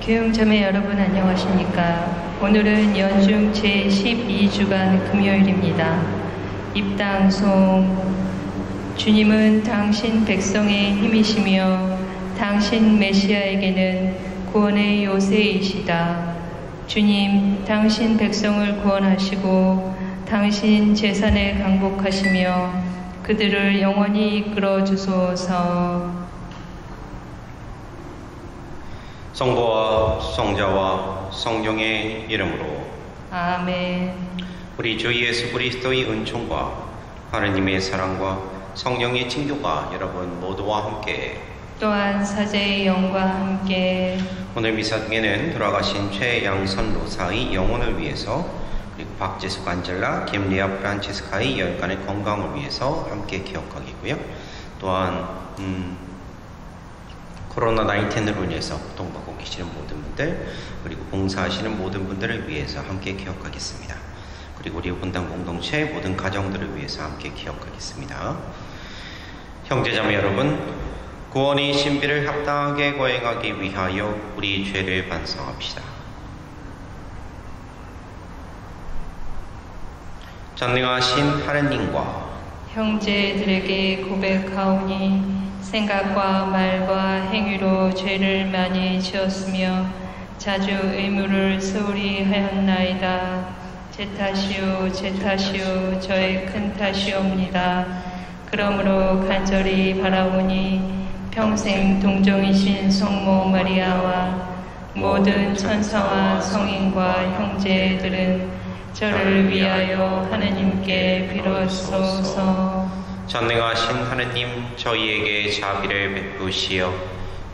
교영자매 여러분 안녕하십니까? 오늘은 연중 제12주간 금요일입니다. 입당송. 주님은 당신 백성의 힘이시며 당신 메시아에게는 구원의 요새이시다. 주님, 당신 백성을 구원하시고 당신 재산에 강복하시며 그들을 영원히 이끌어 주소서. 성부와 성자와 성령의 이름으로 아멘. 우리 주 예수 그리스도의 은총과 하느님의 사랑과 성령의 친교가 여러분 모두와 함께 또한 사제의 영과 함께 오늘 미사 중에는 돌아가신 최양선 로사의 영혼을 위해서 그리고 박재숙 안젤라, 김리아 프란치스카의 열간의 건강을 위해서 함께 기억하기고요. 또한 코로나19으로 인해서 고통받고 계시는 모든 분들 그리고 봉사하시는 모든 분들을 위해서 함께 기억하겠습니다. 그리고 우리 본당 공동체 모든 가정들을 위해서 함께 기억하겠습니다. 형제자매 여러분, 구원의 신비를 합당하게 거행하기 위하여 우리 죄를 반성합시다. 전능하신 하느님과 형제들에게 고백하오니 생각과 말과 행위로 죄를 많이 지었으며 자주 의무를 소홀히 하였나이다. 제 탓이요 제 탓이요 저의 큰 탓이옵니다. 그러므로 간절히 바라오니 평생 동정이신 성모 마리아와 모든 천사와 성인과 형제들은 저를 위하여 하느님께 빌어주소서. 전능하신 하느님, 저희에게 자비를 베푸시어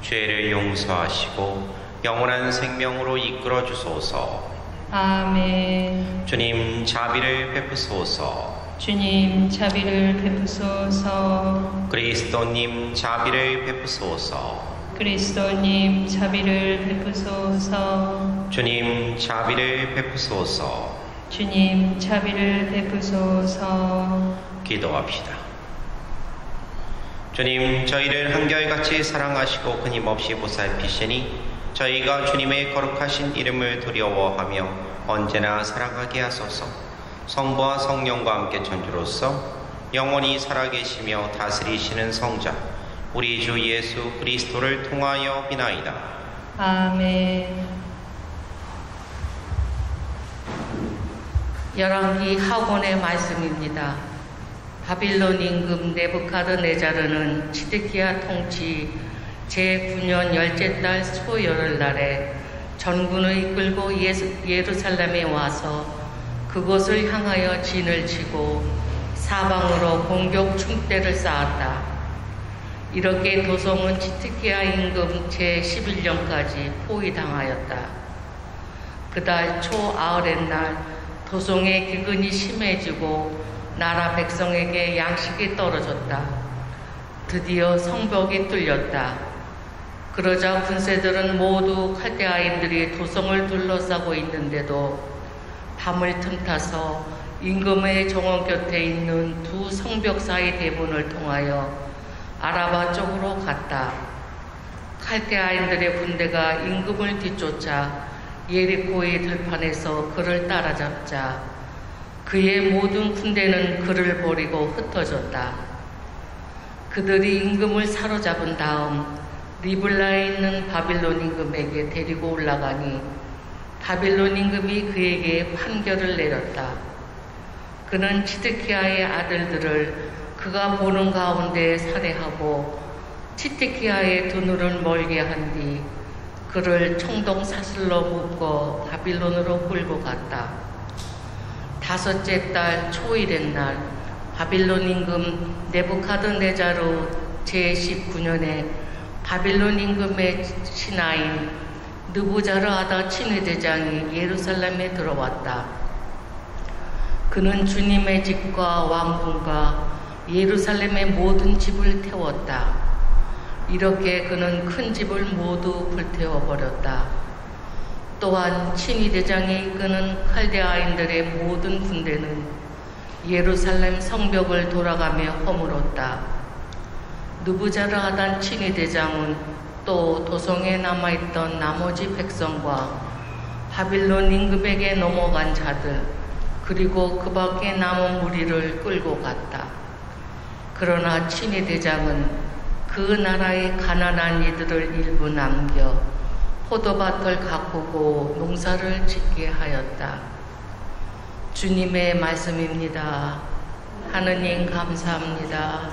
죄를 용서하시고 영원한 생명으로 이끌어 주소서. 아멘. 주님, 자비를 베푸소서. 주님, 자비를 베푸소서. 그리스도님, 자비를 베푸소서. 그리스도님, 자비를 베푸소서. 주님, 자비를 베푸소서. 주님, 자비를 베푸소서. 기도합시다. 주님, 저희를 한결같이 사랑하시고 끊임없이 보살피시니 저희가 주님의 거룩하신 이름을 두려워하며 언제나 사랑하게 하소서. 성부와 성령과 함께 천주로서 영원히 살아계시며 다스리시는 성자 우리 주 예수 그리스도를 통하여 비나이다. 아멘. 열왕기 학원의 말씀입니다. 바빌론 임금 네부카드네자르는 시드기야 통치 제9년 열째 달 소열날에 전군을 이끌고 예루살렘에 와서 그곳을 향하여 진을 치고 사방으로 공격 충대를 쌓았다. 이렇게 도성은 시드기야 임금 제11년까지 포위당하였다. 그달 초 아흐렛날 도성의 기근이 심해지고 나라 백성에게 양식이 떨어졌다. 드디어 성벽이 뚫렸다. 그러자 군세들은 모두 칼데아인들이 도성을 둘러싸고 있는데도 밤을 틈타서 임금의 정원 곁에 있는 두 성벽 사이 대문을 통하여 아라바 쪽으로 갔다. 칼데아인들의 군대가 임금을 뒤쫓아 예리코의 들판에서 그를 따라잡자 그의 모든 군대는 그를 버리고 흩어졌다. 그들이 임금을 사로잡은 다음 리블라에 있는 바빌론 임금에게 데리고 올라가니 바빌론 임금이 그에게 판결을 내렸다. 그는 시드기야의 아들들을 그가 보는 가운데 살해하고 시드기야의 두 눈을 멀게 한 뒤 그를 청동 사슬로 묶어 바빌론으로 끌고 갔다. 다섯째 달 초일의 날 바빌론 임금 네부카드네자르 제19년에 바빌론 임금의 신하인 느부자르하다 친위대장이 예루살렘에 들어왔다. 그는 주님의 집과 왕궁과 예루살렘의 모든 집을 태웠다. 이렇게 그는 큰 집을 모두 불태워버렸다. 또한 친위대장이 이끄는 칼데아인들의 모든 군대는 예루살렘 성벽을 돌아가며 허물었다. 느부자르하단 친위대장은 또 도성에 남아있던 나머지 백성과 바빌론 임금에게 넘어간 자들, 그리고 그 밖에 남은 무리를 끌고 갔다. 그러나 친위 대장은 그 나라의 가난한 이들을 일부 남겨 포도밭을 가꾸고 농사를 짓게 하였다. 주님의 말씀입니다. 하느님 감사합니다.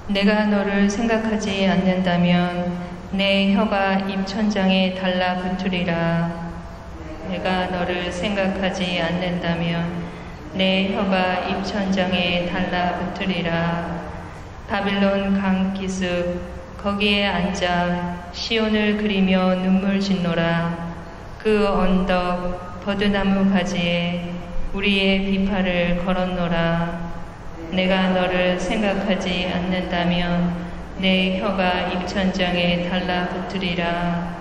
내가 너를 생각하지 않는다면 내 혀가 입천장에 달라붙으리라. 내가 너를 생각하지 않는다면 내 혀가 입천장에 달라붙으리라. 바빌론 강 기슭 거기에 앉아 시온을 그리며 눈물 짓노라. 그 언덕 버드나무 가지에 우리의 비파를 걸었노라. 내가 너를 생각하지 않는다면 내 혀가 입천장에 달라붙으리라.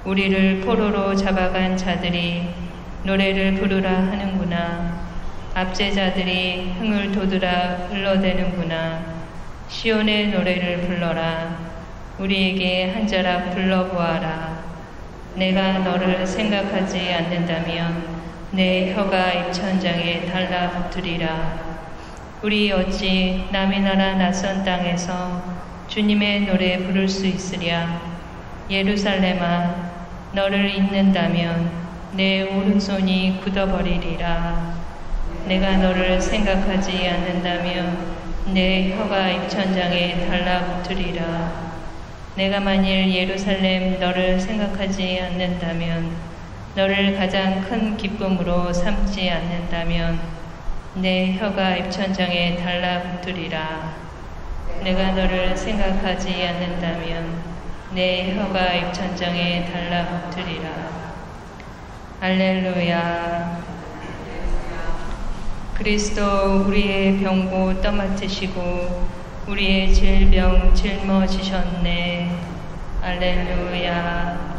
우리를 포로로 잡아간 자들이 노래를 부르라 하는구나. 압제자들이 흥을 돋으라 흘러대는구나. 시온의 노래를 불러라. 우리에게 한 자락 불러보아라. 내가 너를 생각하지 않는다면 내 혀가 입천장에 달라붙으리라. 우리 어찌 남의 나라 낯선 땅에서 주님의 노래 부를 수 있으랴. 예루살렘아, 너를 잊는다면 내 오른손이 굳어버리리라. 내가 너를 생각하지 않는다면 내 혀가 입천장에 달라붙으리라. 내가 만일 예루살렘 너를 생각하지 않는다면, 너를 가장 큰 기쁨으로 삼지 않는다면 내 혀가 입천장에 달라붙으리라. 내가 너를 생각하지 않는다면 내 혀가 입천장에 달라붙으리라. 할렐루야. 그리스도 우리의 병고 떠맡으시고 우리의 질병 짊어지셨네. 할렐루야.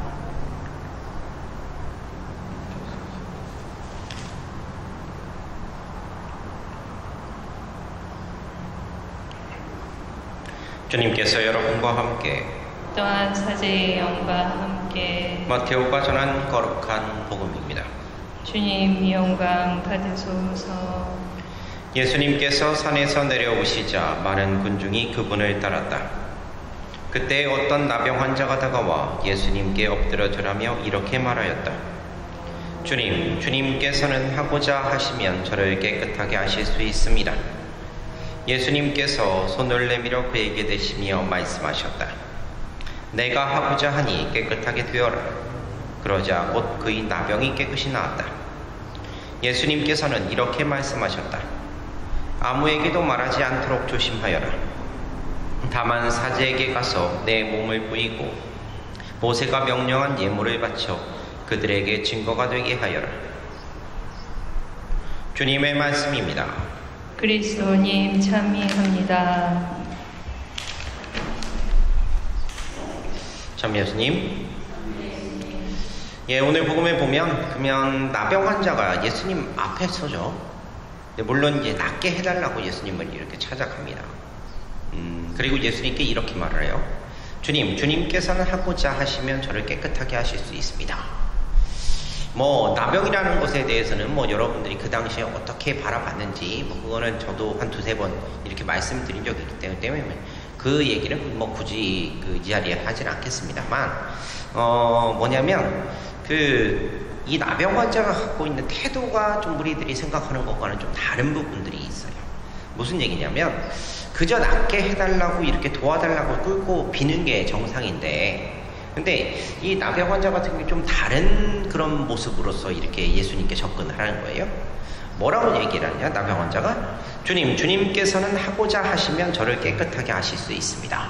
주님께서 여러분과 함께 또한 사제의 영과 함께 마테오가 전한 거룩한 복음입니다. 주님 영광 받으소서. 예수님께서 산에서 내려오시자 많은 군중이 그분을 따랐다. 그때 어떤 나병 환자가 다가와 예수님께 엎드려 절하며 이렇게 말하였다. 주님께서는 하고자 하시면 저를 깨끗하게 하실 수 있습니다. 예수님께서 손을 내밀어 그에게 대시며 말씀하셨다. 내가 하고자 하니 깨끗하게 되어라. 그러자 곧 그의 나병이 깨끗이 나았다. 예수님께서는 이렇게 말씀하셨다. 아무에게도 말하지 않도록 조심하여라. 다만 사제에게 가서 내 몸을 부이고 모세가 명령한 예물을 바쳐 그들에게 증거가 되게 하여라. 주님의 말씀입니다. 그리스도님 찬미합니다. 참여수님. 예, 오늘 복음에 보면 나병 환자가 예수님 앞에 서죠. 물론 이제 낫게 해달라고 예수님을 이렇게 찾아갑니다. 그리고 예수님께 이렇게 말을 해요. 주님께서는 하고자 하시면 저를 깨끗하게 하실 수 있습니다. 나병이라는 것에 대해서는 여러분들이 그 당시에 어떻게 바라봤는지 그거는 저도 한 두세 번 이렇게 말씀드린 적이 있기 때문에 그 얘기는 굳이 이 자리에 하진 않겠습니다만, 이 나병 환자가 갖고 있는 태도가 좀 우리들이 생각하는 것과는 좀 다른 부분들이 있어요. 무슨 얘기냐면, 그저 낫게 해달라고 이렇게 도와달라고 끌고 비는 게 정상인데, 근데 이 나병 환자 같은 경우 좀 다른 그런 모습으로서 이렇게 예수님께 접근을 하는 거예요. 뭐라고 얘기를 하냐, 나병 환자가? 주님께서는 하고자 하시면 저를 깨끗하게 하실 수 있습니다.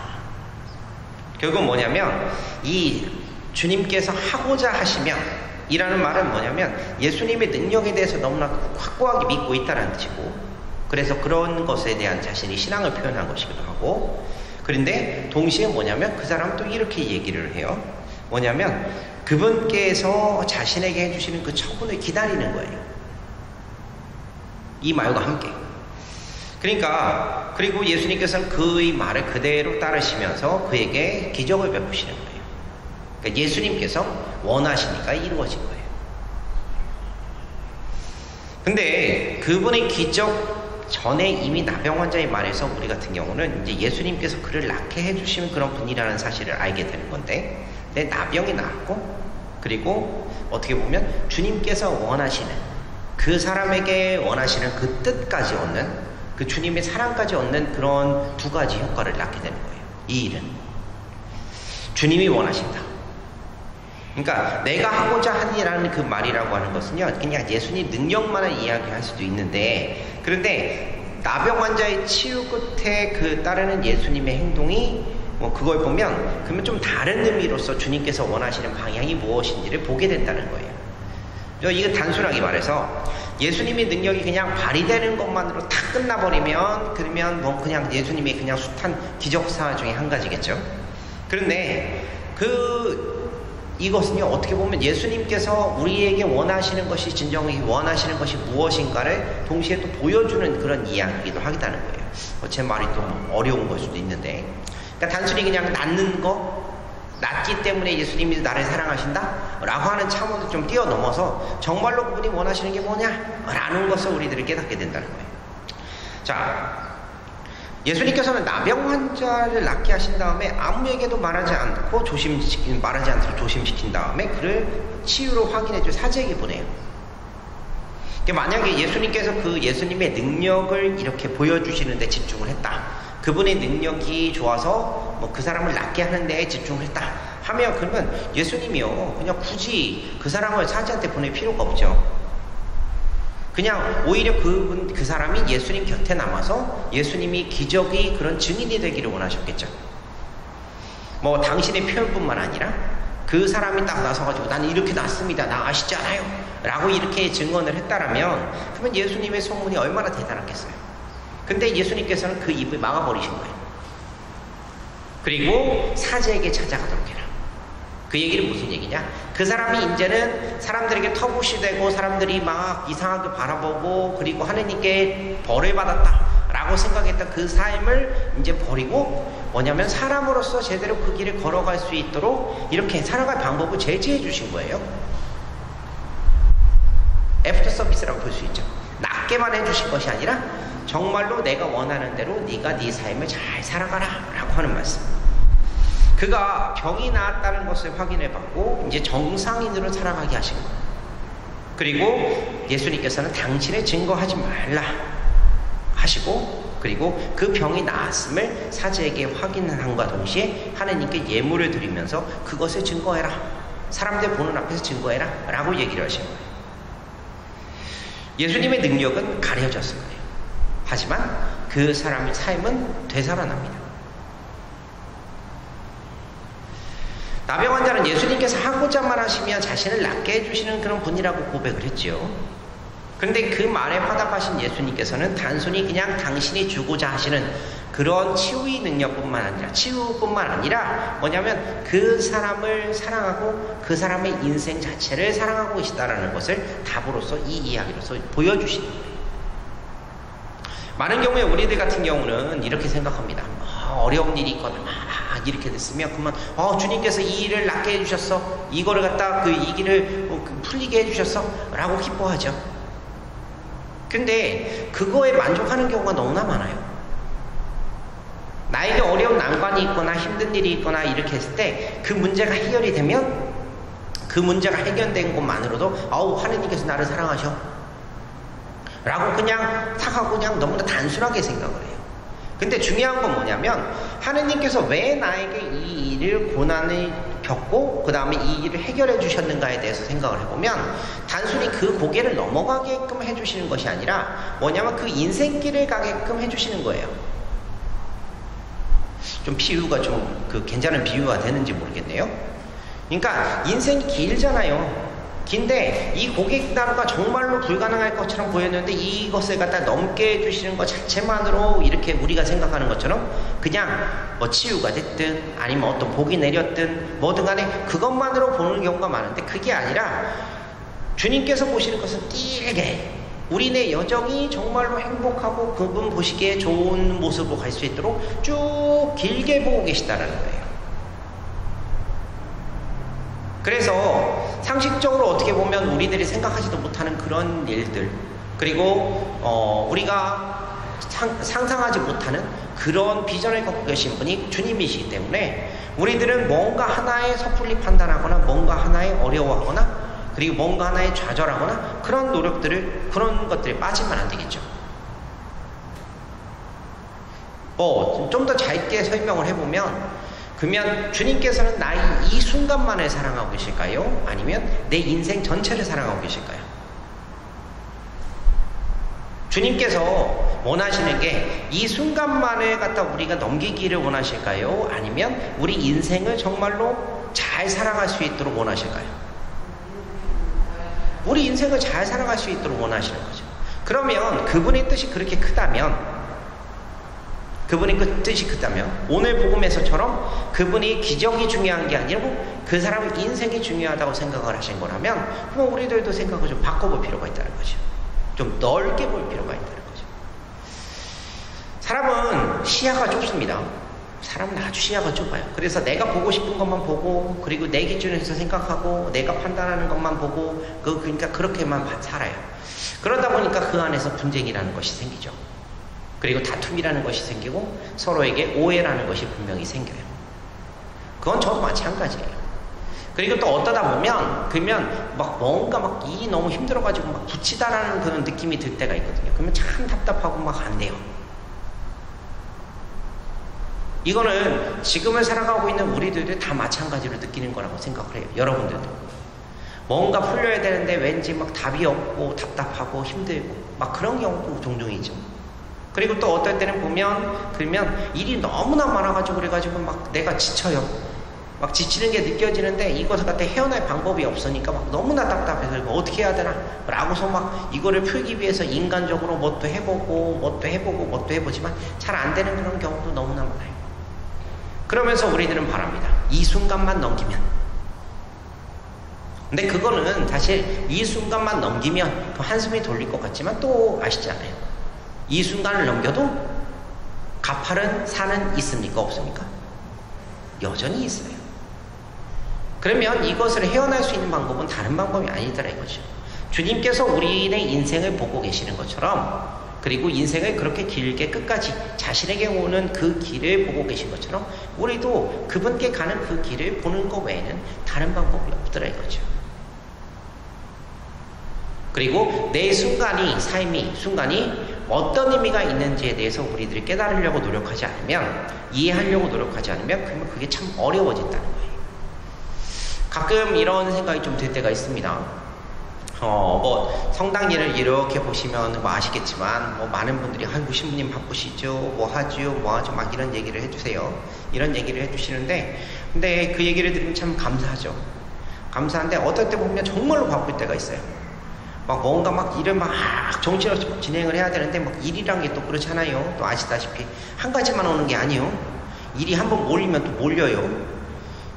결국 뭐냐면, 이 주님께서 하고자 하시면 이라는 말은 뭐냐면 예수님의 능력에 대해서 너무나 확고하게 믿고 있다는 뜻이고, 그래서 그런 것에 대한 자신의 신앙을 표현한 것이기도 하고, 그런데 동시에 뭐냐면 그 사람은 또 이렇게 얘기를 해요. 뭐냐면 그분께서 자신에게 해주시는 그 처분을 기다리는 거예요. 이 말과 함께 그러니까 그리고 예수님께서는 그의 말을 그대로 따르시면서 그에게 기적을 베푸시는 거예요. 그러니까 예수님께서 원하시니까 이루어진 거예요. 근데 그분의 기적 전에 이미 나병 환자의 말에서 우리 같은 경우는 이제 예수님께서 그를 낫게 해주시는 그런 분이라는 사실을 알게 되는 건데, 내 나병이 나았고, 그리고 어떻게 보면 주님께서 원하시는 그 사람에게 원하시는 그 뜻까지 얻는, 그 주님의 사랑까지 얻는 그런 두 가지 효과를 낳게 되는 거예요. 이 일은 주님이 원하신다. 그러니까 내가 하고자 하니라는 그 말이라고 하는 것은요, 그냥 예수님 능력만을 이야기할 수도 있는데, 그런데 나병 환자의 치유 끝에 그 따르는 예수님의 행동이 그걸 보면 그러면 좀 다른 의미로서 주님께서 원하시는 방향이 무엇인지를 보게 된다는 거예요. 이거 단순하게 말해서 예수님의 능력이 그냥 발휘되는 것만으로 다 끝나버리면 그러면 그냥 예수님이 그냥 숱한 기적사 중에 한 가지겠죠. 그런데 이것은요, 어떻게 보면 예수님께서 우리에게 원하시는 것이 진정히 원하시는 것이 무엇인가를 동시에 또 보여주는 그런 이야기이기도 하겠다는 거예요. 제 말이 좀 어려운 걸 수도 있는데, 그러니까 단순히 그냥 낫기 때문에 예수님이 나를 사랑하신다? 라고 하는 차원을 좀 뛰어넘어서 정말로 그분이 원하시는 게 뭐냐? 라는 것을 우리들이 깨닫게 된다는 거예요. 자, 예수님께서는 나병 환자를 낫게 하신 다음에 아무에게도 말하지 않도록 조심시킨 다음에 그를 치유로 확인해줄 사제에게 보내요. 그러니까 만약에 예수님께서 그 예수님의 능력을 이렇게 보여주시는 데 집중을 했다, 그분의 능력이 좋아서 그 사람을 낫게 하는 데에 집중을 했다 하면, 그러면 예수님이요 그냥 굳이 그 사람을 사제한테 보낼 필요가 없죠. 그냥 오히려 그 사람이 예수님 곁에 남아서 예수님이 기적의 그런 증인이 되기를 원하셨겠죠. 당신의 표현뿐만 아니라 그 사람이 딱 나서가지고 나는 이렇게 낫습니다, 나 아시잖아요 라고 이렇게 증언을 했다라면, 그러면 예수님의 소문이 얼마나 대단했겠어요. 근데 예수님께서는 그 입을 막아버리신 거예요. 그리고 사제에게 찾아가도록 해라. 그 얘기는 무슨 얘기냐? 그 사람이 이제는 사람들에게 터부시 되고 사람들이 막 이상하게 바라보고 그리고 하느님께 벌을 받았다 라고 생각했던 그 삶을 이제 버리고 뭐냐면 사람으로서 제대로 그 길을 걸어갈 수 있도록 이렇게 살아갈 방법을 제시해 주신 거예요. 애프터 서비스라고 볼 수 있죠. 낫게만 해주신 것이 아니라 정말로 내가 원하는 대로 네가 네 삶을 잘 살아가라 라고 하는 말씀. 그가 병이 나았다는 것을 확인해봤고 이제 정상인으로 살아가게 하신 거예요. 그리고 예수님께서는 당신의 증거하지 말라 하시고, 그리고 그 병이 나았음을 사제에게 확인함과 동시에 하나님께 예물을 드리면서 그것을 증거해라, 사람들 보는 앞에서 증거해라 라고 얘기를 하신 거예요. 예수님의 능력은 가려졌습니다. 하지만 그 사람의 삶은 되살아납니다. 나병 환자는 예수님께서 하고자만 하시면 자신을 낫게 해주시는 그런 분이라고 고백을 했죠. 그런데 그 말에 화답하신 예수님께서는 단순히 그냥 당신이 주고자 하시는 그런 치유의 능력뿐만 아니라 뭐냐면 그 사람을 사랑하고 그 사람의 인생 자체를 사랑하고 계시다라는 것을 답으로서 이 이야기로서 보여주시는 거예요. 많은 경우에 우리들 같은 경우는 이렇게 생각합니다. 어려운 일이 있거나 이렇게 됐으면 그만 주님께서 이 일을 낫게 해주셨어, 이거를 갖다 이 길을 풀리게 해주셨어 라고 기뻐하죠. 근데 그거에 만족하는 경우가 너무나 많아요. 나에게 어려운 난관이 있거나 힘든 일이 있거나 이렇게 했을 때 그 문제가 해결이 되면 그 문제가 해결된 것만으로도 하느님께서 나를 사랑하셔 라고 그냥 탁하고 그냥 너무나 단순하게 생각을 해요. 근데 중요한 건 뭐냐면 하느님께서 왜 나에게 이 일을 고난을 겪고 그 다음에 이 일을 해결해 주셨는가에 대해서 생각을 해보면 단순히 그 고개를 넘어가게끔 해주시는 것이 아니라 뭐냐면 그 인생길을 가게끔 해주시는 거예요. 좀 비유가 괜찮은 비유가 되는지 모르겠네요. 그러니까 인생이 길잖아요. 긴데 이 고객나루가 정말로 불가능할 것처럼 보였는데 이것을 갖다 넘게 해주시는 것 자체만으로 이렇게 우리가 생각하는 것처럼 그냥 치유가 됐든 아니면 어떤 복이 내렸든 뭐든 간에 그것만으로 보는 경우가 많은데, 그게 아니라 주님께서 보시는 것은 길게 우리네 여정이 정말로 행복하고 그분 보시기에 좋은 모습으로 갈 수 있도록 쭉 길게 보고 계시다는 거예요. 그래서 상식적으로 어떻게 보면 우리들이 생각하지도 못하는 그런 일들, 그리고 우리가 상상하지 못하는 그런 비전을 갖고 계신 분이 주님이시기 때문에 우리들은 뭔가 하나에 섣불리 판단하거나 뭔가 하나에 어려워하거나 그리고 뭔가 하나에 좌절하거나 그런 그런 것들에 빠지면 안 되겠죠. 좀 더 짧게 설명을 해보면, 그러면 주님께서는 나의 이 순간만을 사랑하고 계실까요? 아니면 내 인생 전체를 사랑하고 계실까요? 주님께서 원하시는 게 이 순간만을 갖다 우리가 넘기기를 원하실까요? 아니면 우리 인생을 정말로 잘 살아갈 수 있도록 원하실까요? 우리 인생을 잘 살아갈 수 있도록 원하시는 거죠. 그러면 그분의 뜻이 그렇게 크다면, 오늘 복음에서처럼 그분이 기적이 중요한 게 아니고 그 사람의 인생이 중요하다고 생각을 하신 거라면, 그럼 우리들도 생각을 좀 바꿔볼 필요가 있다는 거죠. 좀 넓게 볼 필요가 있다는 거죠. 사람은 시야가 좁습니다. 사람은 아주 시야가 좁아요. 그래서 내가 보고 싶은 것만 보고, 그리고 내 기준에서 생각하고, 내가 판단하는 것만 보고, 그러니까 그렇게만 살아요. 그러다 보니까 그 안에서 분쟁이라는 것이 생기죠. 그리고 다툼이라는 것이 생기고, 서로에게 오해라는 것이 분명히 생겨요. 그건 저도 마찬가지예요. 그리고 또 어떠다 보면, 그러면 막 뭔가 막 일이 너무 힘들어가지고 막 붙이다라는 그런 느낌이 들 때가 있거든요. 그러면 참 답답하고 막 안 돼요. 이거는 지금을 살아가고 있는 우리들도 다 마찬가지로 느끼는 거라고 생각을 해요. 여러분들도. 뭔가 풀려야 되는데 왠지 막 답이 없고 답답하고 힘들고 막 그런 경우도 종종 있죠. 그리고 또 어떨 때는 보면, 그러면 일이 너무나 많아가지고 그래가지고 막 내가 지쳐요. 막 지치는 게 느껴지는데 이것을 갖다 헤어날 방법이 없으니까 막 너무나 답답해서 이거 어떻게 해야 되나? 라고서 막 이거를 풀기 위해서 인간적으로 뭣도 해보지만 잘 안 되는 그런 경우도 너무나 많아요. 그러면서 우리들은 바랍니다. 이 순간만 넘기면. 근데 그거는 사실 이 순간만 넘기면 그 한숨이 돌릴 것 같지만 또 아시잖아요. 이 순간을 넘겨도 가파른 산은 있습니까? 없습니까? 여전히 있어요. 그러면 이것을 헤어날 수 있는 방법은 다른 방법이 아니더라 이거죠. 주님께서 우리의 인생을 보고 계시는 것처럼, 그리고 인생을 그렇게 길게 끝까지 자신에게 오는 그 길을 보고 계신 것처럼 우리도 그분께 가는 그 길을 보는 것 외에는 다른 방법이 없더라 이거죠. 그리고 내 삶의 순간이 어떤 의미가 있는지에 대해서 우리들이 깨달으려고 노력하지 않으면, 이해하려고 노력하지 않으면, 그러면 그게 참 어려워진다는 거예요. 가끔 이런 생각이 좀 들 때가 있습니다. 성당 일을 이렇게 보시면 아시겠지만, 많은 분들이, 아이고, 신부님 바쁘시죠? 뭐 하죠? 막 이런 얘기를 해주세요. 이런 얘기를 해주시는데, 근데 그 얘기를 들으면 참 감사하죠. 감사한데, 어떨 때 보면 정말로 바쁠 때가 있어요. 막 뭔가 막 일을 막 정신없이 진행을 해야 되는데, 막 일이란 게 또 그렇잖아요. 또 아시다시피. 한 가지만 오는 게 아니에요. 일이 한번 몰리면 또 몰려요.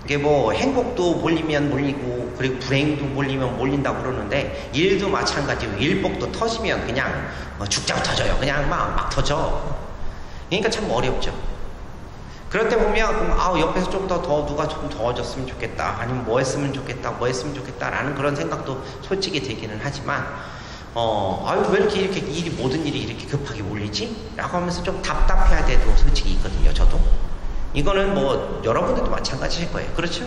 이게 행복도 몰리면 몰리고, 그리고 불행도 몰리면 몰린다고 그러는데, 일도 마찬가지고, 일복도 터지면 그냥 죽자고 터져요. 그냥 막 터져. 그러니까 참 어렵죠. 그럴 때 보면, 옆에서 좀 더 누가 좀 도와줬으면 좋겠다. 아니면 뭐 했으면 좋겠다. 라는 그런 생각도 솔직히 들기는 하지만, 왜 이렇게 모든 일이 이렇게 급하게 몰리지? 라고 하면서 좀 답답해야 돼도 솔직히 있거든요, 저도. 이거는 여러분들도 마찬가지일 거예요. 그렇죠?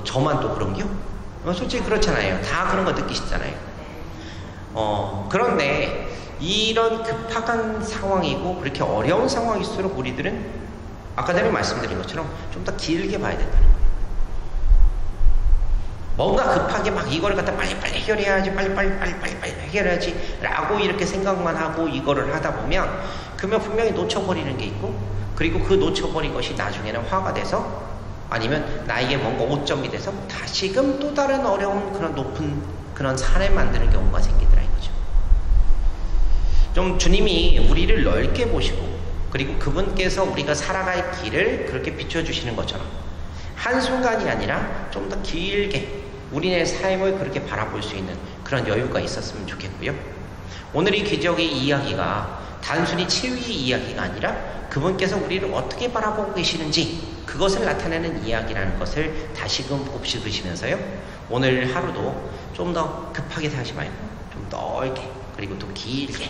저만 또 그런겨? 솔직히 그렇잖아요. 다 그런 거 느끼시잖아요. 그런데 이런 급박한 상황이고 그렇게 어려운 상황일수록 우리들은 아까 전에 말씀드린 것처럼 좀 더 길게 봐야 된다는 거예요. 뭔가 급하게 막 이거를 갖다 빨리빨리 해결해야지, 빨리 해결해야지 라고 이렇게 생각만 하고 이거를 하다 보면, 그러면 분명히 놓쳐버리는 게 있고, 그리고 그 놓쳐버린 것이 나중에는 화가 돼서, 아니면 나에게 뭔가 오점이 돼서 다시금 또 다른 어려운 그런 높은 그런 산을 만드는 경우가 생기더라 이거죠. 좀 주님이 우리를 넓게 보시고, 그리고 그분께서 우리가 살아갈 길을 그렇게 비춰주시는 것처럼 한순간이 아니라 좀 더 길게 우리의 삶을 그렇게 바라볼 수 있는 그런 여유가 있었으면 좋겠고요. 오늘 이 기적의 이야기가 단순히 치유의 이야기가 아니라 그분께서 우리를 어떻게 바라보고 계시는지 그것을 나타내는 이야기라는 것을 다시금 곱씹으시면서요. 오늘 하루도 좀 더 급하게 살지 말고 좀 넓게 그리고 또 길게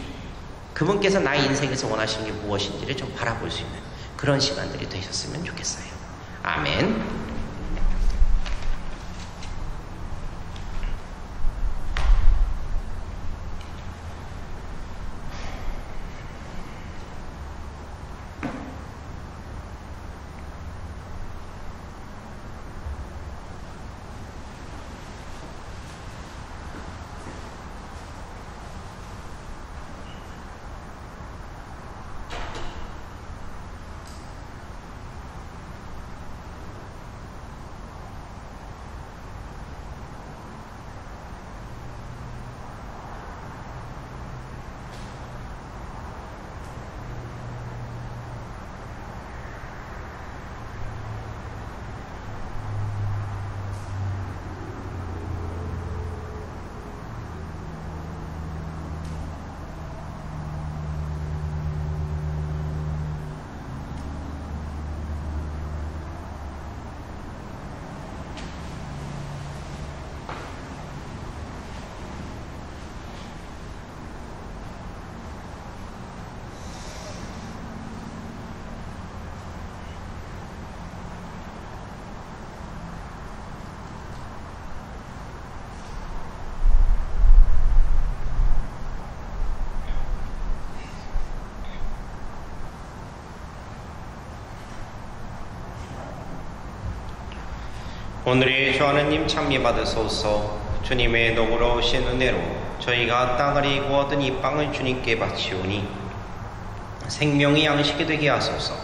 그분께서 나의 인생에서 원하시는 게 무엇인지를 좀 바라볼 수 있는 그런 시간들이 되셨으면 좋겠어요. 아멘. 오늘의 주 하느님 찬미 받으소서. 주님의 너그러우신 은혜로 저희가 땅을 구하던 이 빵을 주님께 바치오니 생명의 양식이 되게 하소서.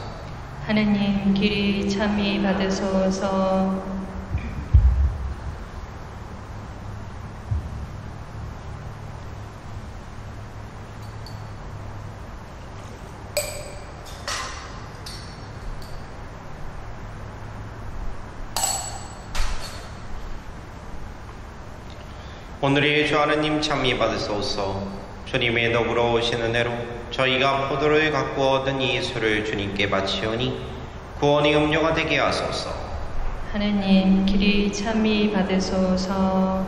하느님 길이 찬미 받으소서. 오늘의 주 하느님 찬미 받으소서. 주님의 너그러우신 은혜로 저희가 포도를 갖고 얻은 이 술을 주님께 바치오니 구원의 음료가 되게 하소서. 하느님 길이 찬미 받으소서.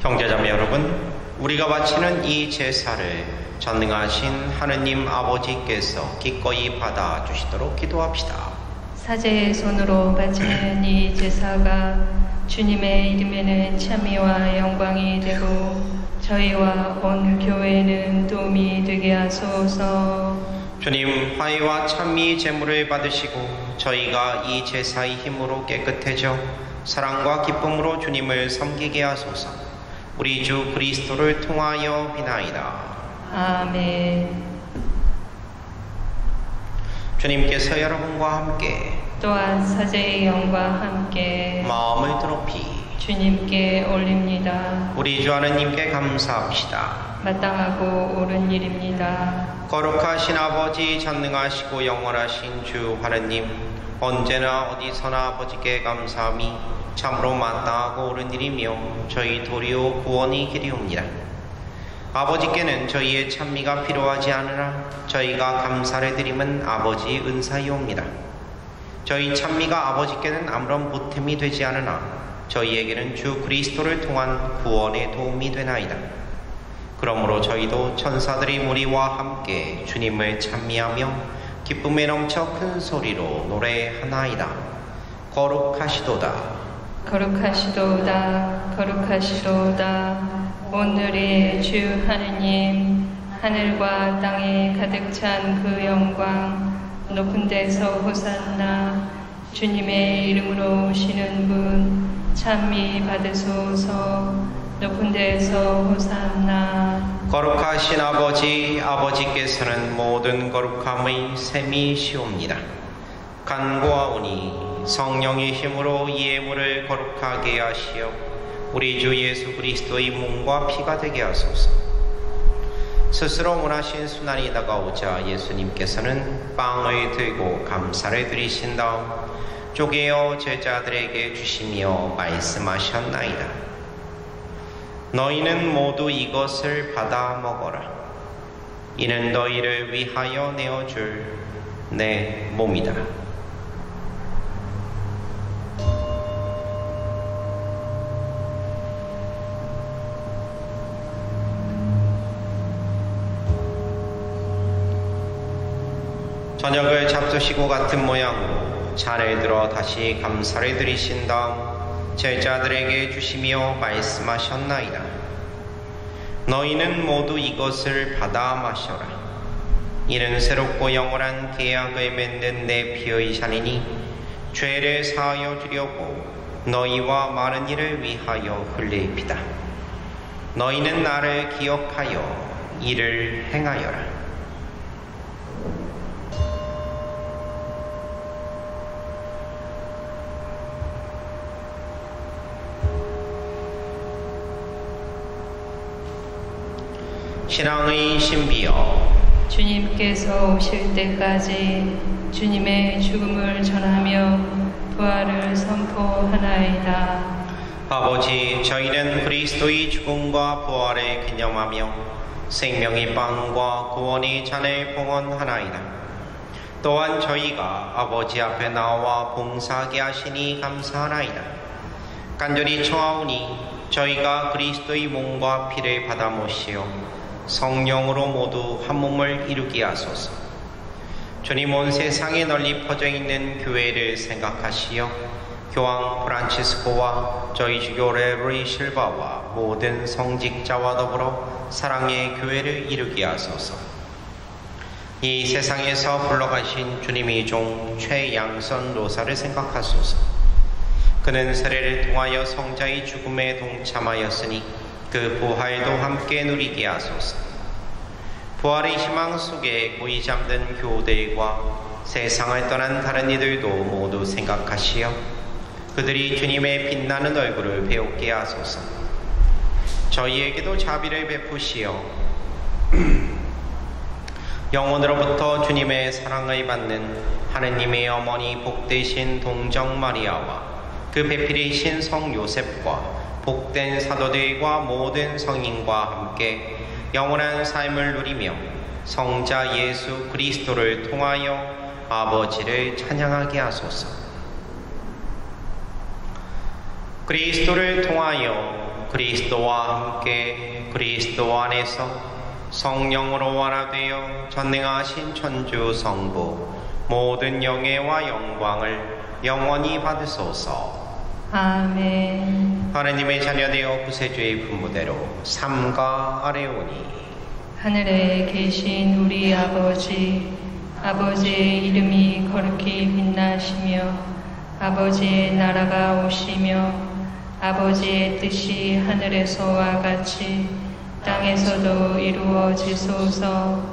형제자매 여러분, 우리가 바치는 이 제사를 전능하신 하느님 아버지께서 기꺼이 받아주시도록 기도합시다. 사제의 손으로 바치는 이 제사가 주님의 이름에는 찬미와 영광이 되고 저희와 온 교회는 도움이 되게 하소서. 주님, 화해와 찬미의 제물을 받으시고 저희가 이 제사의 힘으로 깨끗해져 사랑과 기쁨으로 주님을 섬기게 하소서. 우리 주 그리스도를 통하여 비나이다. 아멘. 주님께서 여러분과 함께 또한 사제의 영과 함께 마음을 드높이 주님께 올립니다. 우리 주 하느님께 감사합시다. 마땅하고 옳은 일입니다. 거룩하신 아버지, 전능하시고 영원하신 주 하느님, 언제나 어디서나 아버지께 감사함이 참으로 마땅하고 옳은 일이며 저희 도리오 구원의 길이옵니다. 아버지께는 저희의 찬미가 필요하지 않으나 저희가 감사를 드림은 아버지의 은사이옵니다. 저희 찬미가 아버지께는 아무런 보탬이 되지 않으나 저희에게는 주 그리스도를 통한 구원의 도움이 되나이다. 그러므로 저희도 천사들의 무리와 함께 주님을 찬미하며 기쁨에 넘쳐 큰 소리로 노래하나이다. 거룩하시도다. 거룩하시도다. 거룩하시도다. 오늘의 주 하느님, 하늘과 땅에 가득 찬 그 영광, 높은 데서 호산나. 주님의 이름으로 오시는 분 찬미 받으소서. 높은 데서 호산나. 거룩하신 아버지, 아버지께서는 모든 거룩함의 셈이시옵니다. 간구하오니 성령의 힘으로 이 예물을 거룩하게 하시어 우리 주 예수 그리스도의 몸과 피가 되게 하소서. 스스로 원하신 순환이 다가오자 예수님께서는 빵을 들고 감사를 드리신 다음 쪼개어 제자들에게 주시며 말씀하셨나이다. 너희는 모두 이것을 받아 먹어라. 이는 너희를 위하여 내어줄 내 몸이다. 저녁을 잡수시고 같은 모양으로 잔을 들어 다시 감사를 드리신 다음 제자들에게 주시며 말씀하셨나이다. 너희는 모두 이것을 받아 마셔라. 이는 새롭고 영원한 계약을 맺는 내 피의 잔이니 죄를 사하여 주려고 너희와 많은 이를 위하여 흘릴 피다. 너희는 나를 기억하여 이를 행하여라. 신앙의 신비여, 주님께서 오실 때까지 주님의 죽음을 전하며 부활을 선포하나이다. 아버지, 저희는 그리스도의 죽음과 부활을 기념하며 생명의 빵과 구원의 잔을 봉헌하나이다. 또한 저희가 아버지 앞에 나와 봉사하게 하시니 감사하나이다. 간절히 청하오니 저희가 그리스도의 몸과 피를 받아 모시어 성령으로 모두 한 몸을 이루게 하소서. 주님, 온 세상에 널리 퍼져 있는 교회를 생각하시어 교황 프란치스코와 저희 주교 레로이 실바와 모든 성직자와 더불어 사랑의 교회를 이루게 하소서. 이 세상에서 불러가신 주님의 종 최양선 로사를 생각하소서. 그는 세례를 통하여 성자의 죽음에 동참하였으니 그 부활도 함께 누리게 하소서. 부활의 희망 속에 고이 잠든 교우들과 세상을 떠난 다른 이들도 모두 생각하시어 그들이 주님의 빛나는 얼굴을 배우게 하소서. 저희에게도 자비를 베푸시어 영원으로부터 주님의 사랑을 받는 하느님의 어머니 복되신 동정 마리아와 그 배필이신 성 요셉과 복된 사도들과 모든 성인과 함께 영원한 삶을 누리며 성자 예수 그리스도를 통하여 아버지를 찬양하게 하소서. 그리스도를 통하여 그리스도와 함께 그리스도 안에서 성령으로 완화되어 전능하신 천주 성부 모든 영예와 영광을 영원히 받으소서. 아멘. 하느님의 자녀되어 구세주의 분부대로 삼가 아뢰오니 하늘에 계신 우리 아버지, 아버지의 이름이 거룩히 빛나시며 아버지의 나라가 오시며 아버지의 뜻이 하늘에서와 같이 땅에서도 이루어지소서.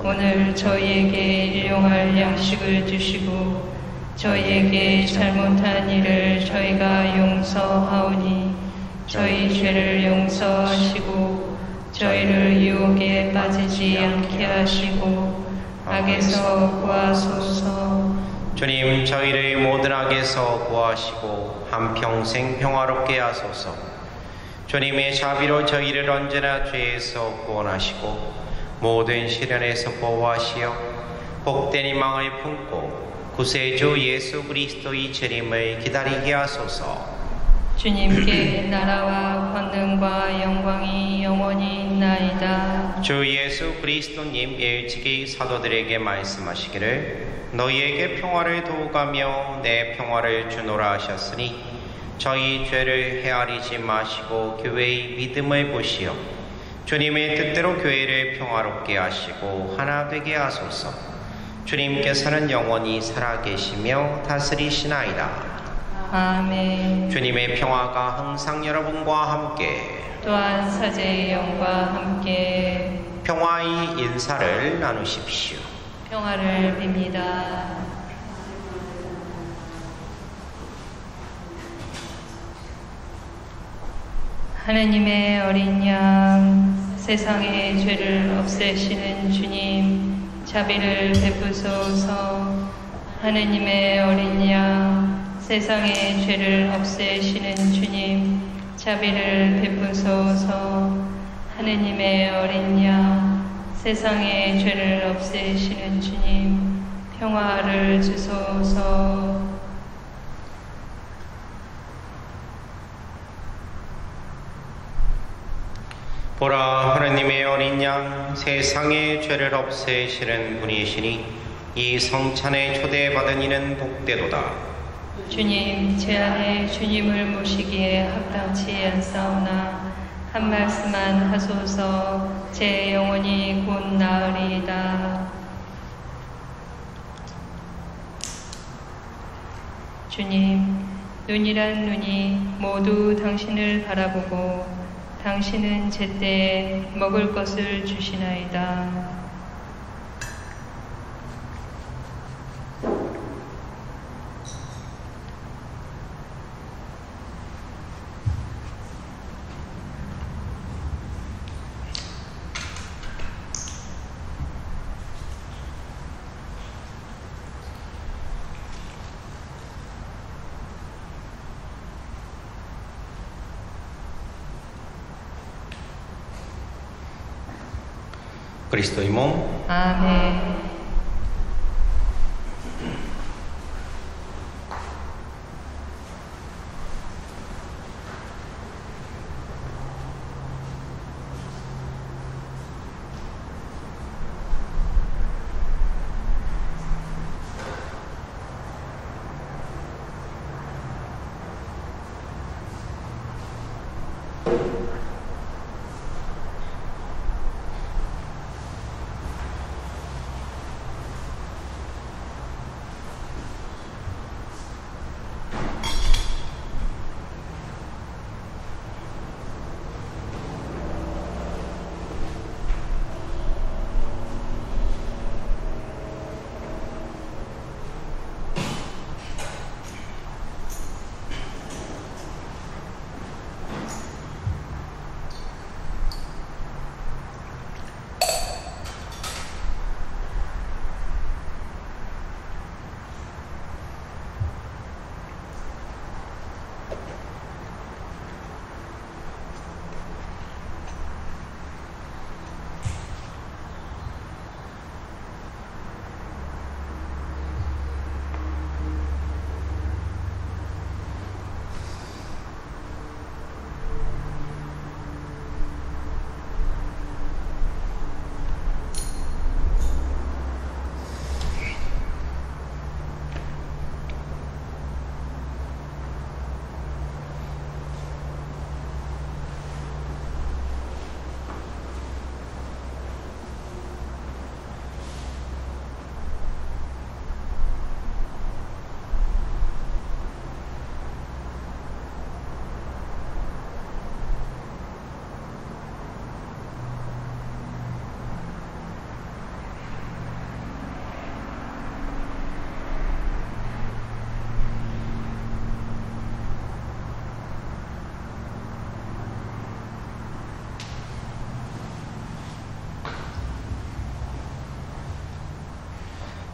오늘 저희에게 일용할 양식을 주시고 저희에게 잘못한 일을 저희가 용서하오니 저희 죄를 용서하시고 저희를 유혹에 빠지지 않게 하시고 악에서 구하소서. 주님, 저희를 모든 악에서 구하시고 한평생 평화롭게 하소서. 주님의 자비로 저희를 언제나 죄에서 구원하시고 모든 시련에서 보호하시어 복된 희망을 품고 구세주 예수 그리스도의 재림을 기다리게 하소서. 주님께 나라와 권능과 영광이 영원히 있나이다. 주 예수 그리스도님 일찍이 사도들에게 말씀하시기를 너희에게 평화를 도우가며 내 평화를 주노라 하셨으니 저희 죄를 헤아리지 마시고 교회의 믿음을 보시어 주님의 뜻대로 교회를 평화롭게 하시고 하나 되게 하소서. 주님께서는 영원히 살아계시며 다스리시나이다. 아멘. 주님의 평화가 항상 여러분과 함께 또한 사제의 영과 함께 평화의 인사를 나누십시오. 평화를 빕니다. 하느님의 어린 양, 세상의 죄를 없애시는 주님, 자비를 베푸소서. 하느님의 어린 양, 세상의 죄를 없애시는 주님, 자비를 베푸소서. 하느님의 어린 양, 세상의 죄를 없애시는 주님, 평화를 주소서. 보라, 하느님의 어린 양, 세상의 죄를 없애시는 분이시니 이 성찬에 초대받은 이는 복되도다. 주님, 제 안에 주님을 모시기에 합당치 않사오나 한 말씀만 하소서. 제 영혼이 곧 나으리이다. 주님, 눈이란 눈이 모두 당신을 바라보고 당신은 제때에 먹을 것을 주시나이다. 그리스도의 몸. 아멘.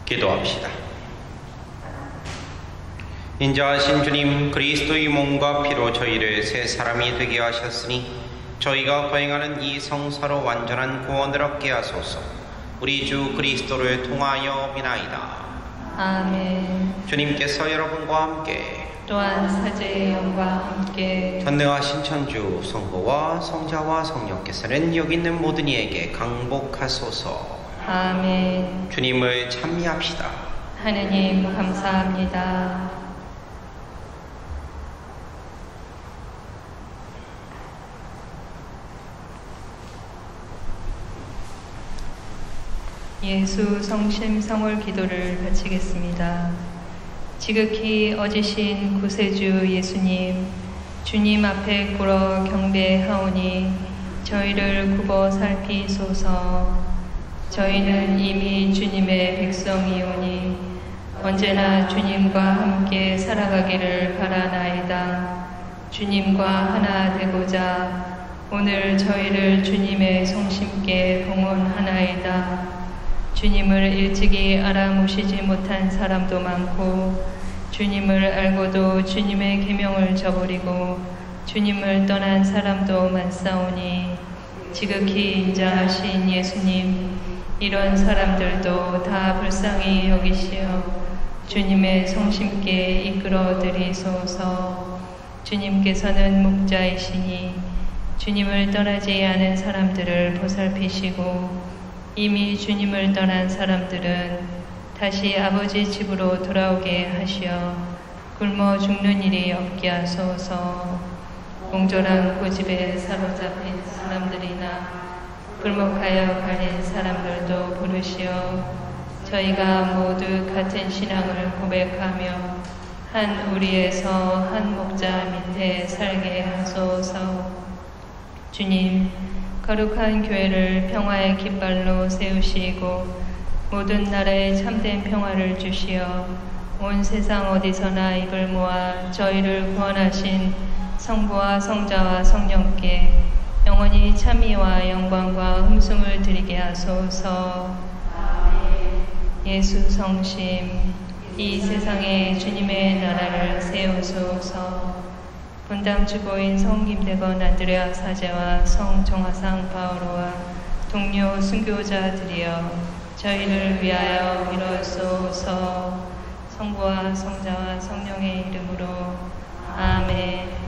기도합시다. 인자하신 주님, 그리스도의 몸과 피로 저희를 새 사람이 되게 하셨으니 저희가 거행하는 이 성사로 완전한 구원을 얻게 하소서. 우리 주 그리스도를 통하여 비나이다. 아멘. 주님께서 여러분과 함께 또한 사제의 영과 함께 전능하신 천주 성부와 성자와 성령께서는 여기 있는 모든 이에게 강복하소서. 아멘. 주님을 찬미합시다. 하느님 감사합니다. 예수 성심 성월 기도를 바치겠습니다. 지극히 어지신 구세주 예수님, 주님 앞에 꿇어 경배하오니 저희를 굽어 살피소서. 저희는 이미 주님의 백성이오니 언제나 주님과 함께 살아가기를 바라나이다. 주님과 하나 되고자 오늘 저희를 주님의 성심께 봉헌하나이다. 주님을 일찍이 알아보시지 못한 사람도 많고 주님을 알고도 주님의 계명을 저버리고 주님을 떠난 사람도 많사오니 지극히 인자하신 예수님, 이런 사람들도 다 불쌍히 여기시어 주님의 성심께 이끌어 드리소서. 주님께서는 목자이시니 주님을 떠나지 않은 사람들을 보살피시고 이미 주님을 떠난 사람들은 다시 아버지 집으로 돌아오게 하시어 굶어 죽는 일이 없게 하소서. 공존한 고집에 사로잡힌 사람들이나 불목하여 갈린 사람들도 부르시어 저희가 모두 같은 신앙을 고백하며 한 우리에서 한 목자 밑에 살게 하소서. 주님, 거룩한 교회를 평화의 깃발로 세우시고 모든 나라에 참된 평화를 주시어 온 세상 어디서나 입을 모아 저희를 구원하신 성부와 성자와 성령께 영원히 참의와 영광과 흠숭을 드리게 하소서. 예수 성심, 이 세상에 주님의 나라를 세우소서. 분당 주보인 성 김대건 안드레아 사제와 성 정화상 바오로와 동료 순교자들이여 저희를 위하여 이루소서. 성부와 성자와 성령의 이름으로 아멘.